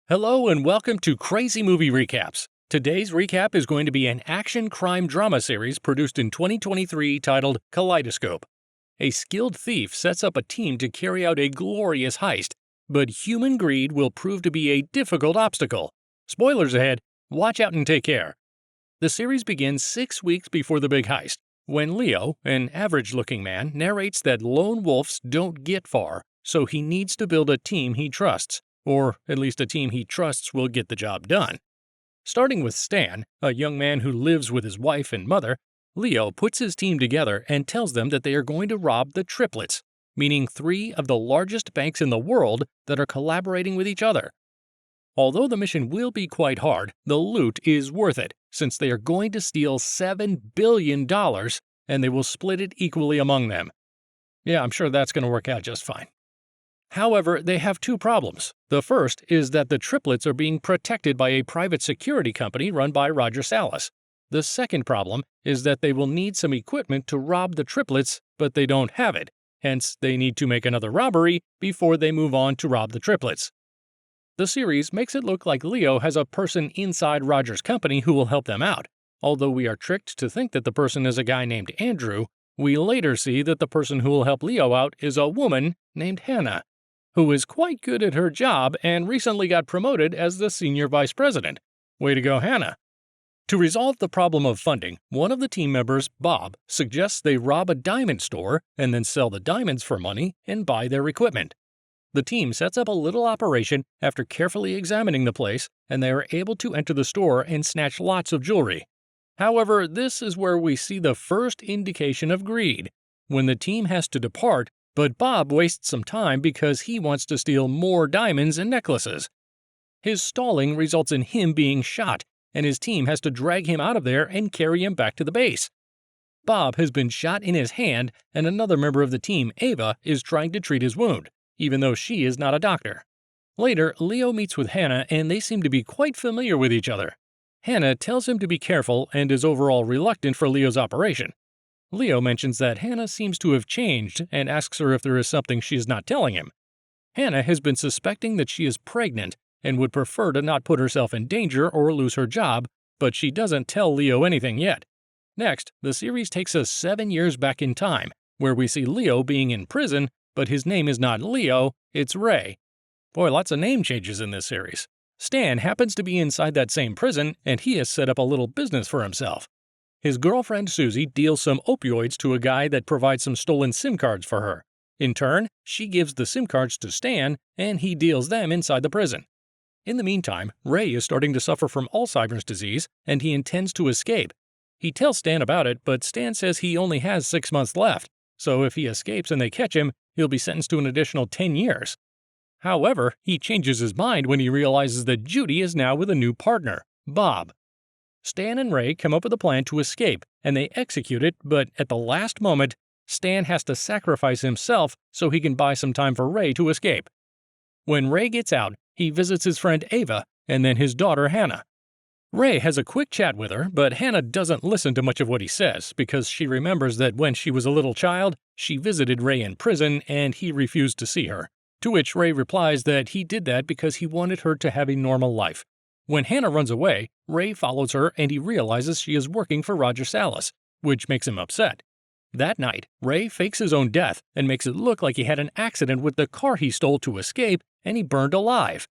Hello and welcome to Crazy Movie Recaps. Today's recap is going to be an action crime drama series produced in 2023 titled Kaleidoscope. A skilled thief sets up a team to carry out a glorious heist, but human greed will prove to be a difficult obstacle. Spoilers ahead, watch out and take care. The series begins 6 weeks before the big heist, when Leo, an average-looking man, narrates that lone wolves don't get far, so he needs to build a team he trusts. Or at least a team he trusts will get the job done. Starting with Stan, a young man who lives with his wife and mother, Leo puts his team together and tells them that they are going to rob the triplets, meaning 3 of the largest banks in the world that are collaborating with each other. Although the mission will be quite hard, the loot is worth it, since they are going to steal $7 billion and they will split it equally among them. Yeah, I'm sure that's going to work out just fine. However, they have 2 problems. The first is that the triplets are being protected by a private security company run by Roger Salas. The second problem is that they will need some equipment to rob the triplets, but they don't have it. Hence, they need to make another robbery before they move on to rob the triplets. The series makes it look like Leo has a person inside Roger's company who will help them out. Although we are tricked to think that the person is a guy named Andrew, we later see that the person who will help Leo out is a woman named Hannah, who is quite good at her job and recently got promoted as the senior vice president. Way to go, Hannah! To resolve the problem of funding, one of the team members, Bob, suggests they rob a diamond store and then sell the diamonds for money and buy their equipment. The team sets up a little operation after carefully examining the place, and they are able to enter the store and snatch lots of jewelry. However, this is where we see the first indication of greed, when the team has to depart. But Bob wastes some time because he wants to steal more diamonds and necklaces. His stalling results in him being shot, and his team has to drag him out of there and carry him back to the base. Bob has been shot in his hand, and another member of the team, Ava, is trying to treat his wound, even though she is not a doctor. Later, Leo meets with Hannah, and they seem to be quite familiar with each other. Hannah tells him to be careful and is overall reluctant for Leo's operation. Leo mentions that Hannah seems to have changed and asks her if there is something she is not telling him. Hannah has been suspecting that she is pregnant and would prefer to not put herself in danger or lose her job, but she doesn't tell Leo anything yet. Next, the series takes us 7 years back in time, where we see Leo being in prison, but his name is not Leo, it's Ray. Boy, lots of name changes in this series. Stan happens to be inside that same prison, and he has set up a little business for himself. His girlfriend Susie deals some opioids to a guy that provides some stolen SIM cards for her. In turn, she gives the SIM cards to Stan, and he deals them inside the prison. In the meantime, Ray is starting to suffer from Alzheimer's disease, and he intends to escape. He tells Stan about it, but Stan says he only has 6 months left, so if he escapes and they catch him, he'll be sentenced to an additional 10 years. However, he changes his mind when he realizes that Judy is now with a new partner, Bob. Stan and Ray come up with a plan to escape, and they execute it, but at the last moment, Stan has to sacrifice himself so he can buy some time for Ray to escape. When Ray gets out, he visits his friend Ava and then his daughter Hannah. Ray has a quick chat with her, but Hannah doesn't listen to much of what he says because she remembers that when she was a little child, she visited Ray in prison and he refused to see her, to which Ray replies that he did that because he wanted her to have a normal life. When Hannah runs away, Ray follows her and he realizes she is working for Roger Salas, which makes him upset. That night, Ray fakes his own death and makes it look like he had an accident with the car he stole to escape and he burned alive.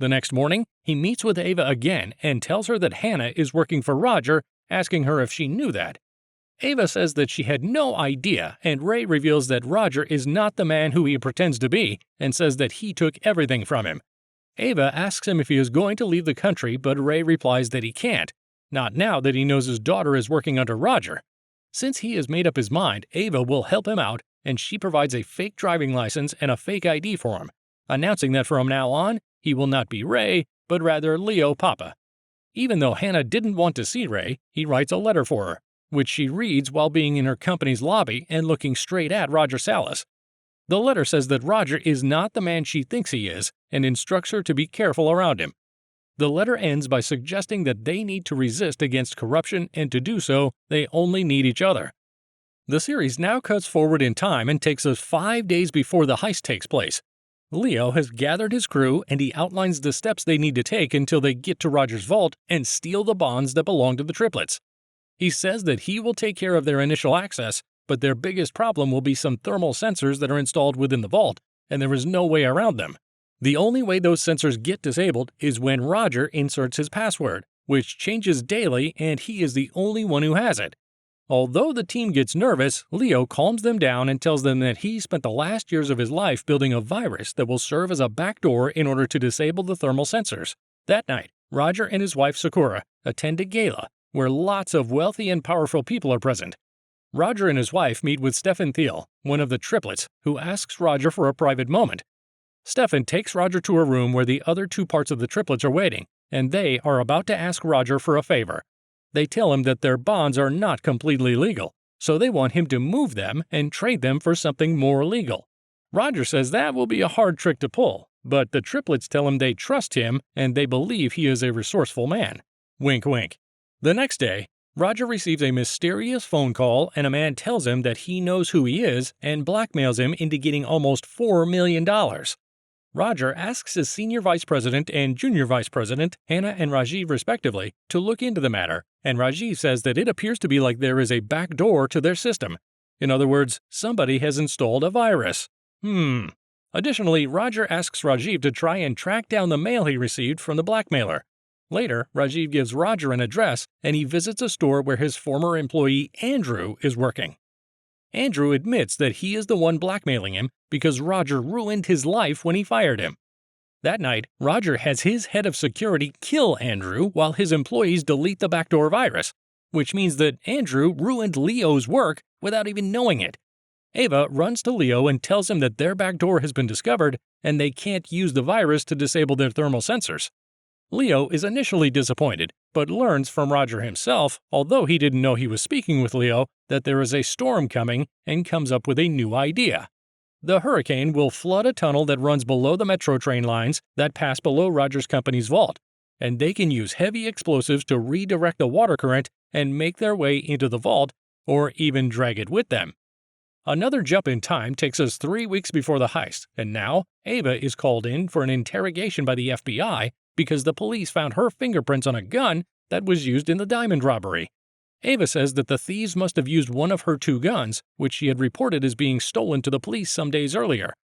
The next morning, he meets with Ava again and tells her that Hannah is working for Roger, asking her if she knew that. Ava says that she had no idea, and Ray reveals that Roger is not the man who he pretends to be and says that he took everything from him. Ava asks him if he is going to leave the country, but Ray replies that he can't, not now that he knows his daughter is working under Roger. Since he has made up his mind, Ava will help him out, and she provides a fake driving license and a fake ID for him, announcing that from now on, he will not be Ray, but rather Leo Papa. Even though Hannah didn't want to see Ray, he writes a letter for her, which she reads while being in her company's lobby and looking straight at Roger Salas. The letter says that Roger is not the man she thinks he is and instructs her to be careful around him. The letter ends by suggesting that they need to resist against corruption, and to do so, they only need each other. The series now cuts forward in time and takes us 5 days before the heist takes place. Leo has gathered his crew and he outlines the steps they need to take until they get to Roger's vault and steal the bonds that belong to the triplets. He says that he will take care of their initial access, but their biggest problem will be some thermal sensors that are installed within the vault, and there is no way around them. The only way those sensors get disabled is when Roger inserts his password, which changes daily and he is the only one who has it. Although the team gets nervous, Leo calms them down and tells them that he spent the last years of his life building a virus that will serve as a backdoor in order to disable the thermal sensors. That night, Roger and his wife Sakura attend a gala where lots of wealthy and powerful people are present. Roger and his wife meet with Stefan Thiel, one of the triplets, who asks Roger for a private moment. Stefan takes Roger to a room where the other two parts of the triplets are waiting, and they are about to ask Roger for a favor. They tell him that their bonds are not completely legal, so they want him to move them and trade them for something more legal. Roger says that will be a hard trick to pull, but the triplets tell him they trust him and they believe he is a resourceful man. Wink wink. The next day, Roger receives a mysterious phone call and a man tells him that he knows who he is and blackmails him into getting almost $4 million. Roger asks his senior vice president and junior vice president, Hannah and Rajiv respectively, to look into the matter, and Rajiv says that it appears to be like there is a back door to their system. In other words, somebody has installed a virus. Additionally, Roger asks Rajiv to try and track down the mail he received from the blackmailer. Later, Rajiv gives Roger an address and he visits a store where his former employee Andrew is working. Andrew admits that he is the one blackmailing him because Roger ruined his life when he fired him. That night, Roger has his head of security kill Andrew while his employees delete the backdoor virus, which means that Andrew ruined Leo's work without even knowing it. Ava runs to Leo and tells him that their backdoor has been discovered and they can't use the virus to disable their thermal sensors. Leo is initially disappointed, but learns from Roger himself, although he didn't know he was speaking with Leo, that there is a storm coming and comes up with a new idea. The hurricane will flood a tunnel that runs below the metro train lines that pass below Roger's company's vault, and they can use heavy explosives to redirect the water current and make their way into the vault, or even drag it with them. Another jump in time takes us 3 weeks before the heist, and now Ava is called in for an interrogation by the FBI because the police found her fingerprints on a gun that was used in the diamond robbery. Ava says that the thieves must have used one of her 2 guns, which she had reported as being stolen to the police some days earlier.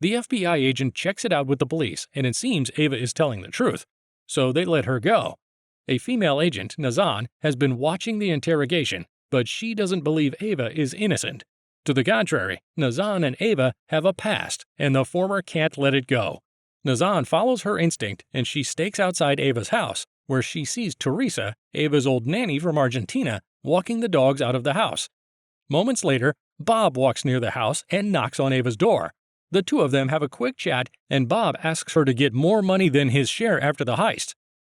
The FBI agent checks it out with the police, and it seems Ava is telling the truth, so they let her go. A female agent, Nazan, has been watching the interrogation, but she doesn't believe Ava is innocent. To the contrary, Nazan and Ava have a past, and the former can't let it go. Nazan follows her instinct, and she stakes outside Ava's house, where she sees Teresa, Ava's old nanny from Argentina, walking the dogs out of the house. Moments later, Bob walks near the house and knocks on Ava's door. The two of them have a quick chat, and Bob asks her to get more money than his share after the heist.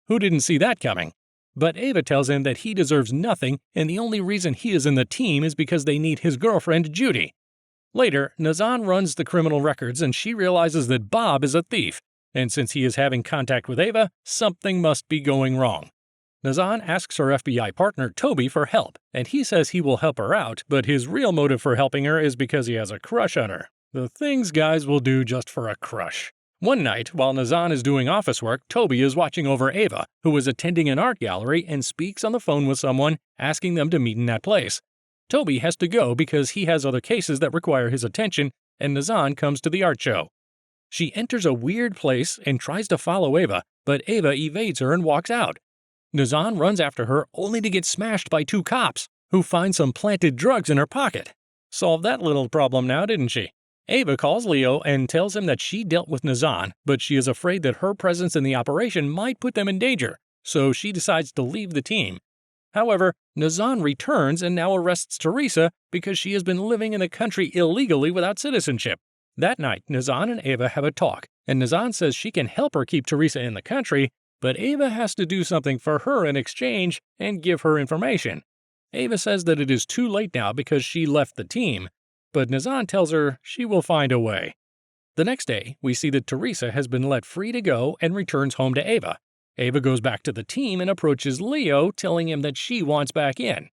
Who didn't see that coming? But Ava tells him that he deserves nothing, and the only reason he is in the team is because they need his girlfriend, Judy. Later, Nazan runs the criminal records and she realizes that Bob is a thief, and since he is having contact with Ava, something must be going wrong. Nazan asks her FBI partner Toby for help, and he says he will help her out, but his real motive for helping her is because he has a crush on her. The things guys will do just for a crush. One night, while Nazan is doing office work, Toby is watching over Ava, who is attending an art gallery and speaks on the phone with someone, asking them to meet in that place. Toby has to go because he has other cases that require his attention, and Nazan comes to the art show. She enters a weird place and tries to follow Ava, but Ava evades her and walks out. Nazan runs after her only to get smashed by 2 cops, who find some planted drugs in her pocket. Solved that little problem now, didn't she? Ava calls Leo and tells him that she dealt with Nazan, but she is afraid that her presence in the operation might put them in danger, so she decides to leave the team. However, Nazan returns and now arrests Teresa because she has been living in the country illegally without citizenship. That night, Nazan and Ava have a talk, and Nazan says she can help her keep Teresa in the country, but Ava has to do something for her in exchange and give her information. Ava says that it is too late now because she left the team, but Nazan tells her she will find a way. The next day, we see that Teresa has been let free to go and returns home to Ava. Ava goes back to the team and approaches Leo, telling him that she wants back in.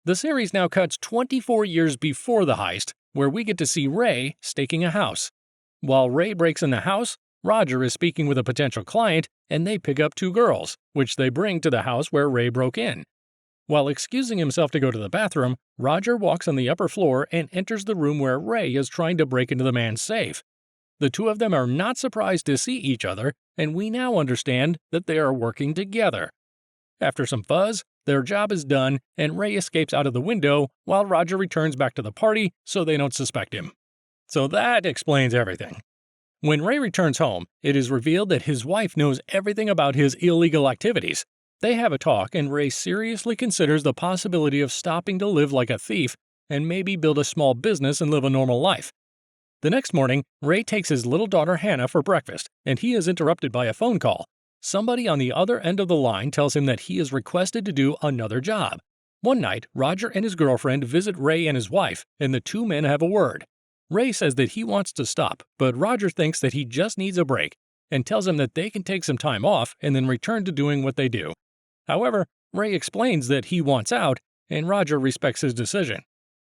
The series now cuts 24 years before the heist, where we get to see Ray staking a house. While Ray breaks in the house, Roger is speaking with a potential client, and they pick up 2 girls, which they bring to the house where Ray broke in. While excusing himself to go to the bathroom, Roger walks on the upper floor and enters the room where Ray is trying to break into the man's safe. The 2 of them are not surprised to see each other, and we now understand that they are working together. After some fuzz, their job is done, and Ray escapes out of the window while Roger returns back to the party so they don't suspect him. So that explains everything. When Ray returns home, it is revealed that his wife knows everything about his illegal activities. They have a talk, and Ray seriously considers the possibility of stopping to live like a thief and maybe build a small business and live a normal life. The next morning, Ray takes his little daughter Hannah for breakfast, and he is interrupted by a phone call. Somebody on the other end of the line tells him that he is requested to do another job. One night, Roger and his girlfriend visit Ray and his wife, and the 2 men have a word. Ray says that he wants to stop, but Roger thinks that he just needs a break, and tells him that they can take some time off and then return to doing what they do. However, Ray explains that he wants out, and Roger respects his decision.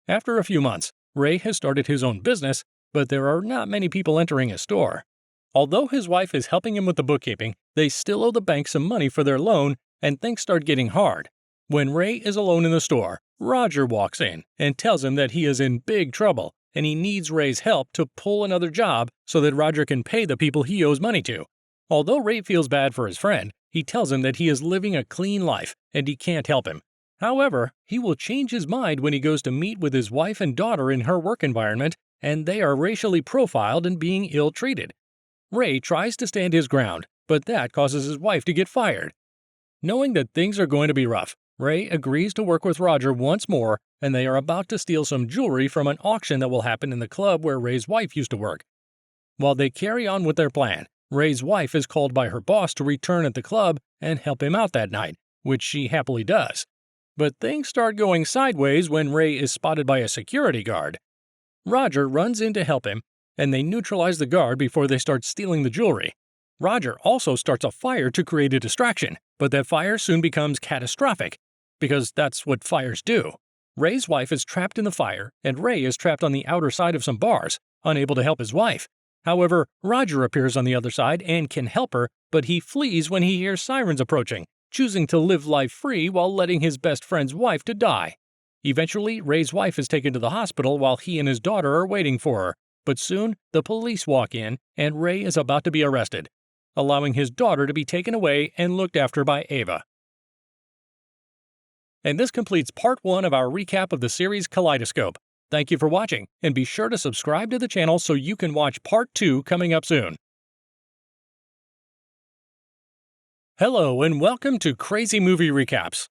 After a few months, Ray has started his own business, but there are not many people entering his store. Although his wife is helping him with the bookkeeping, they still owe the bank some money for their loan, and things start getting hard. When Ray is alone in the store, Roger walks in and tells him that he is in big trouble, and he needs Ray's help to pull another job so that Roger can pay the people he owes money to. Although Ray feels bad for his friend, he tells him that he is living a clean life and he can't help him. However, he will change his mind when he goes to meet with his wife and daughter in her work environment, and they are racially profiled and being ill-treated. Ray tries to stand his ground, but that causes his wife to get fired. Knowing that things are going to be rough, Ray agrees to work with Roger once more, and they are about to steal some jewelry from an auction that will happen in the club where Ray's wife used to work. While they carry on with their plan, Ray's wife is called by her boss to return at the club and help him out that night, which she happily does. But things start going sideways when Ray is spotted by a security guard. Roger runs in to help him, and they neutralize the guard before they start stealing the jewelry. Roger also starts a fire to create a distraction, but that fire soon becomes catastrophic, because that's what fires do. Ray's wife is trapped in the fire, and Ray is trapped on the outer side of some bars, unable to help his wife. However, Roger appears on the other side and can help her, but he flees when he hears sirens approaching, choosing to live life free while letting his best friend's wife to die. Eventually, Ray's wife is taken to the hospital while he and his daughter are waiting for her, but soon the police walk in and Ray is about to be arrested, allowing his daughter to be taken away and looked after by Ava. And this completes part 1 of our recap of the series Kaleidoscope. Thank you for watching, and be sure to subscribe to the channel so you can watch part 2 coming up soon. Hello and welcome to Crazy Movie Recaps.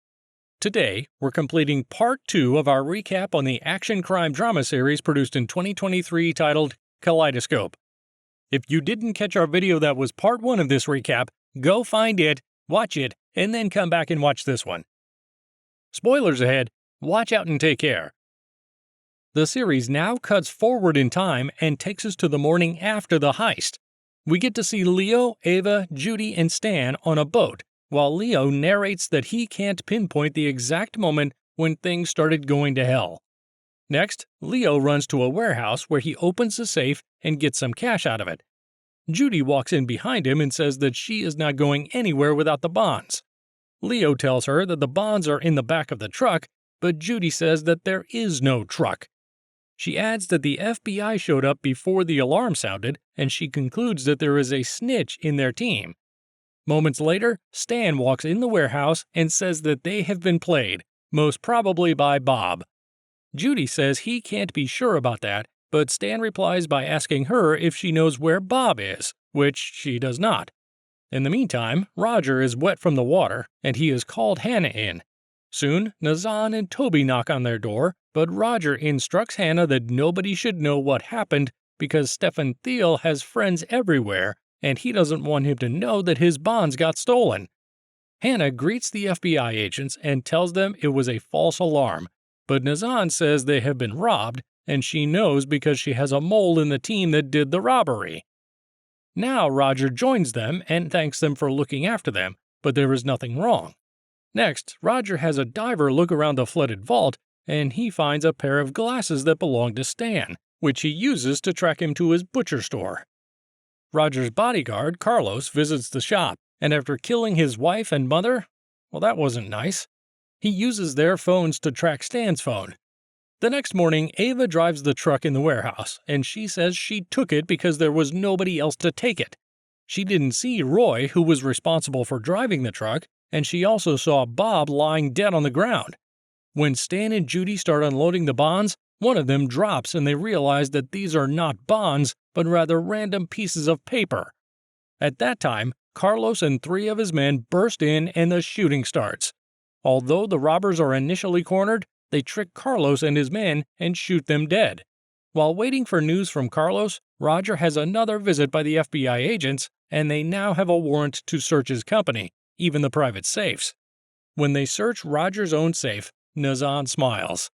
Today, we're completing part 2 of our recap on the action crime drama series produced in 2023 titled Kaleidoscope. If you didn't catch our video that was part 1 of this recap, go find it, watch it, and then come back and watch this one. Spoilers ahead, watch out and take care. The series now cuts forward in time and takes us to the morning after the heist. We get to see Leo, Ava, Judy, and Stan on a boat, while Leo narrates that he can't pinpoint the exact moment when things started going to hell. Next, Leo runs to a warehouse where he opens the safe and gets some cash out of it. Judy walks in behind him and says that she is not going anywhere without the bonds. Leo tells her that the bonds are in the back of the truck, but Judy says that there is no truck. She adds that the FBI showed up before the alarm sounded, and she concludes that there is a snitch in their team. Moments later, Stan walks in the warehouse and says that they have been played, most probably by Bob. Judy says he can't be sure about that, but Stan replies by asking her if she knows where Bob is, which she does not. In the meantime, Roger is wet from the water, and he has called Hannah in. Soon, Nazan and Toby knock on their door, but Roger instructs Hannah that nobody should know what happened because Stefan Thiel has friends everywhere, and he doesn't want him to know that his bonds got stolen. Hannah greets the FBI agents and tells them it was a false alarm, but Nazan says they have been robbed, and she knows because she has a mole in the team that did the robbery. Now Roger joins them and thanks them for looking after them, but there is nothing wrong. Next, Roger has a diver look around the flooded vault, and he finds a pair of glasses that belong to Stan, which he uses to track him to his butcher store. Roger's bodyguard, Carlos, visits the shop, and after killing his wife and mother, well, that wasn't nice. He uses their phones to track Stan's phone. The next morning, Ava drives the truck in the warehouse, and she says she took it because there was nobody else to take it. She didn't see Roy, who was responsible for driving the truck, and she also saw Bob lying dead on the ground. When Stan and Judy start unloading the bonds, one of them drops and they realize that these are not bonds, but rather random pieces of paper. At that time, Carlos and 3 of his men burst in and the shooting starts. Although the robbers are initially cornered, they trick Carlos and his men and shoot them dead. While waiting for news from Carlos, Roger has another visit by the FBI agents, and they now have a warrant to search his company, even the private safes. When they search Roger's own safe, Nazan smiles.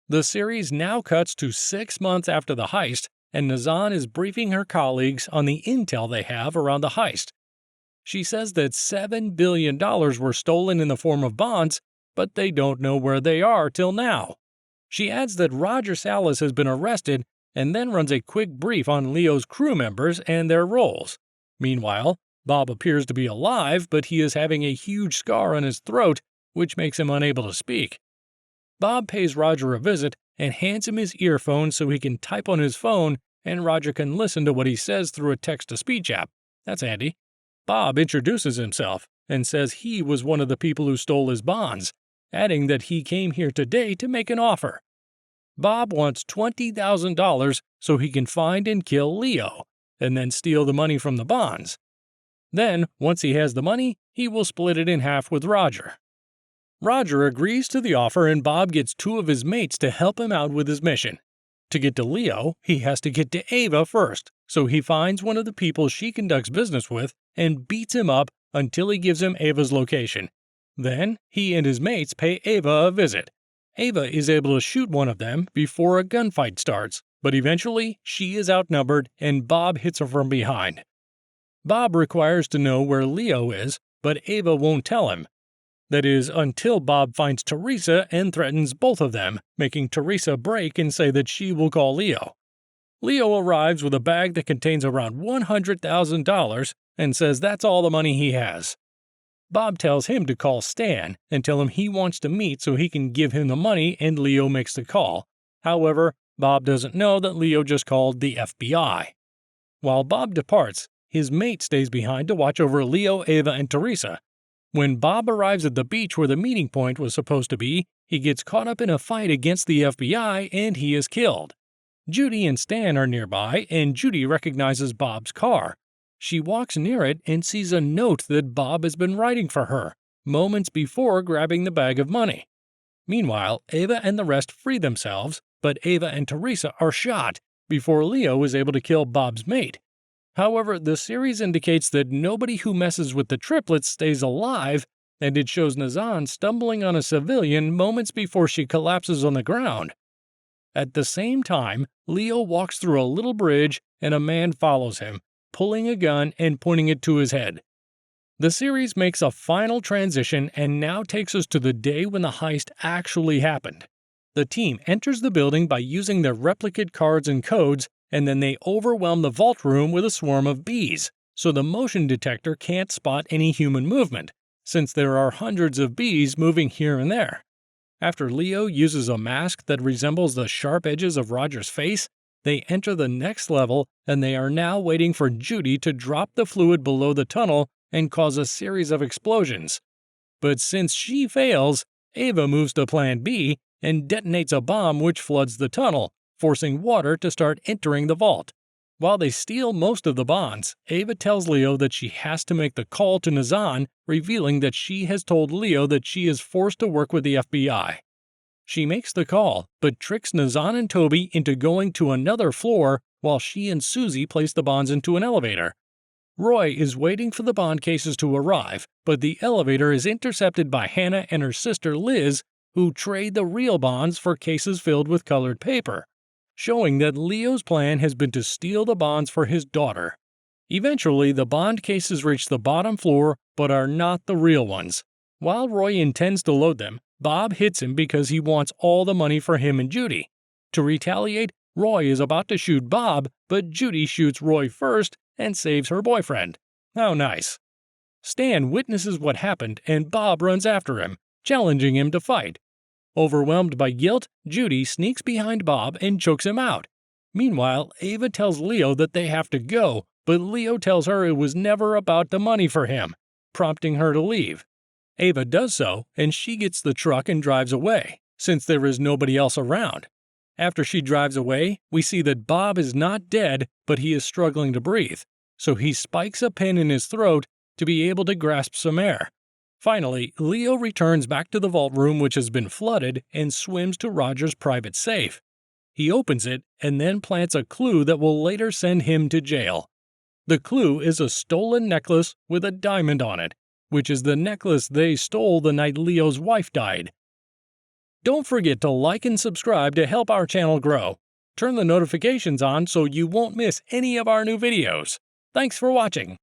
The series now cuts to 6 months after the heist, and Nazan is briefing her colleagues on the intel they have around the heist. She says that $7 billion were stolen in the form of bonds, but they don't know where they are till now. She adds that Roger Salas has been arrested and then runs a quick brief on Leo's crew members and their roles. Meanwhile, Bob appears to be alive, but he is having a huge scar on his throat, which makes him unable to speak. Bob pays Roger a visit and hands him his earphones so he can type on his phone and Roger can listen to what he says through a text-to-speech app. That's handy. Bob introduces himself and says he was one of the people who stole his bonds, adding that he came here today to make an offer. Bob wants $20,000 so he can find and kill Leo, and then steal the money from the bonds. Then, once he has the money, he will split it in half with Roger. Roger agrees to the offer and Bob gets 2 of his mates to help him out with his mission. To get to Leo, he has to get to Ava first, so he finds one of the people she conducts business with and beats him up until he gives him Ava's location. Then, he and his mates pay Ava a visit. Ava is able to shoot one of them before a gunfight starts, but eventually she is outnumbered and Bob hits her from behind. Bob requires to know where Leo is, but Ava won't tell him. That is, until Bob finds Teresa and threatens both of them, making Teresa break and say that she will call Leo. Leo arrives with a bag that contains around $100,000 and says that's all the money he has. Bob tells him to call Stan and tell him he wants to meet so he can give him the money and Leo makes the call. However, Bob doesn't know that Leo just called the FBI. While Bob departs, his mate stays behind to watch over Leo, Ava, and Teresa. When Bob arrives at the beach where the meeting point was supposed to be, he gets caught up in a fight against the FBI and he is killed. Judy and Stan are nearby and Judy recognizes Bob's car. She walks near it and sees a note that Bob has been writing for her, moments before grabbing the bag of money. Meanwhile, Ava and the rest free themselves, but Ava and Teresa are shot before Leo is able to kill Bob's mate. However, the series indicates that nobody who messes with the triplets stays alive, and it shows Nazan stumbling on a civilian moments before she collapses on the ground. At the same time, Leo walks through a little bridge and a man follows him, pulling a gun and pointing it to his head. The series makes a final transition and now takes us to the day when the heist actually happened. The team enters the building by using their replicate cards and codes, and then they overwhelm the vault room with a swarm of bees, so the motion detector can't spot any human movement, since there are hundreds of bees moving here and there. After Leo uses a mask that resembles the sharp edges of Roger's face, they enter the next level and they are now waiting for Judy to drop the fluid below the tunnel and cause a series of explosions. But since she fails, Ava moves to Plan B and detonates a bomb which floods the tunnel, forcing water to start entering the vault. While they steal most of the bonds, Ava tells Leo that she has to make the call to Nazan, revealing that she has told Leo that she is forced to work with the FBI. She makes the call, but tricks Nazan and Toby into going to another floor while she and Susie place the bonds into an elevator. Roy is waiting for the bond cases to arrive, but the elevator is intercepted by Hannah and her sister Liz, who trade the real bonds for cases filled with colored paper, showing that Leo's plan has been to steal the bonds for his daughter. Eventually, the bond cases reach the bottom floor, but are not the real ones. While Roy intends to load them, Bob hits him because he wants all the money for him and Judy. To retaliate, Roy is about to shoot Bob, but Judy shoots Roy first and saves her boyfriend. How nice. Stan witnesses what happened and Bob runs after him, challenging him to fight. Overwhelmed by guilt, Judy sneaks behind Bob and chokes him out. Meanwhile, Ava tells Leo that they have to go, but Leo tells her it was never about the money for him, prompting her to leave. Ava does so, and she gets the truck and drives away, since there is nobody else around. After she drives away, we see that Bob is not dead, but he is struggling to breathe, so he spikes a pin in his throat to be able to grasp some air. Finally, Leo returns back to the vault room, which has been flooded, and swims to Roger's private safe. He opens it and then plants a clue that will later send him to jail. The clue is a stolen necklace with a diamond on it, which is the necklace they stole the night Leo's wife died. Don't forget to like and subscribe to help our channel grow. Turn the notifications on so you won't miss any of our new videos. Thanks for watching.